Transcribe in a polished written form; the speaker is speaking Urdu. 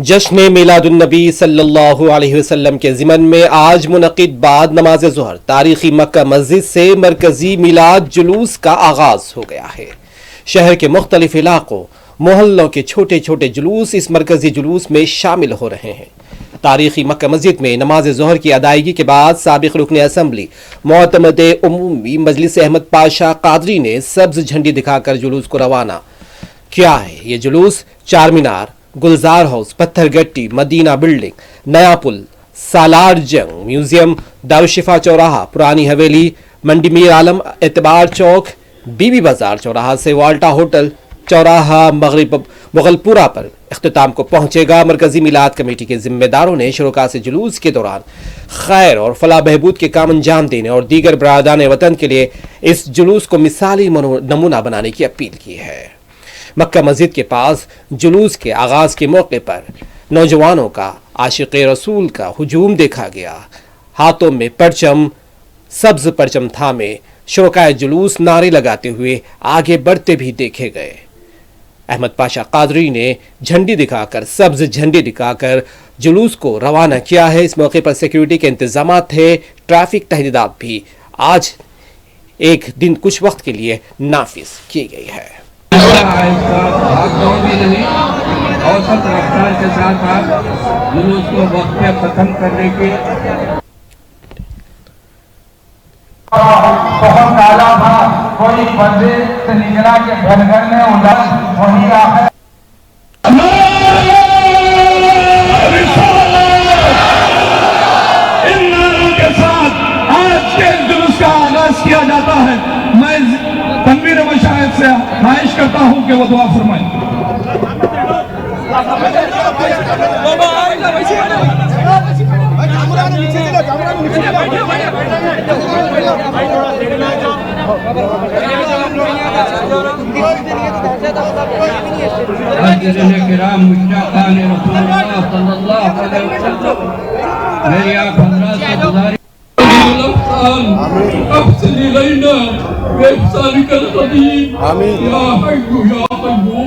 جشن میلادالنبی صلی اللہ علیہ وسلم کے ضمن میں آج منعقد بعد نماز ظہر تاریخی مکہ مسجد سے مرکزی میلاد جلوس کا آغاز ہو گیا ہے۔ شہر کے مختلف علاقوں محلوں کے چھوٹے چھوٹے جلوس اس مرکزی جلوس میں شامل ہو رہے ہیں۔ تاریخی مکہ مسجد میں نماز ظہر کی ادائیگی کے بعد سابق رکن اسمبلی معتمد عمومی مجلس احمد پاشا قادری نے سبز جھنڈی دکھا کر جلوس کو روانہ کیا ہے۔ یہ جلوس چار مینار، گلزار ہاؤس، پتھر گٹی، مدینہ بلڈنگ، نیا پل، سالار جنگ میوزیم، دارالشفا چوراہا، پرانی حویلی، منڈی میر عالم، اعتبار چوک، بی بی بازار چوراہا سے والٹا ہوٹل چوراہا مغرب مغل پورہ پر اختتام کو پہنچے گا۔ مرکزی میلاد کمیٹی کے ذمہ داروں نے شرکاء سے جلوس کے دوران خیر اور فلاح بہبود کے کام انجام دینے اور دیگر برادران وطن کے لیے اس جلوس کو مثالی نمونہ بنانے کی اپیل کی ہے۔ مکہ مسجد کے پاس جلوس کے آغاز کے موقع پر نوجوانوں کا عاشق رسول کا ہجوم دیکھا گیا۔ ہاتھوں میں پرچم، سبز پرچم تھامے شرکائے جلوس نعرے لگاتے ہوئے آگے بڑھتے بھی دیکھے گئے۔ احمد پاشا قادری نے جھنڈی دکھا کر سبز جھنڈی دکھا کر جلوس کو روانہ کیا ہے۔ اس موقع پر سیکیورٹی کے انتظامات تھے۔ ٹریفک تحدیدات بھی آج ایک دن کچھ وقت کے لیے نافذ کی گئی ہے۔ اوسط رفتار کے ساتھ آپ جلوس کو وقت پہ ختم کرنے کے بہت کالا تھا، کوئی پردے سے نکلا کہ گھر گھر میں اجالا وہی آخر ان نعروں کے ساتھ آج کے جلوس کا آغاز کیا جاتا ہے۔ میں تنویر مشاہد سے خواہش کرتا ہوں کہ وہ دعا فرمائیں۔ حاضرین کرام، مشتاقان رسول اللہ صلی اللہ علیہ وسلم، میری آپ حضرات سے گزارش أحسن إلينا بإحسانك القديم يا حي يا قيوم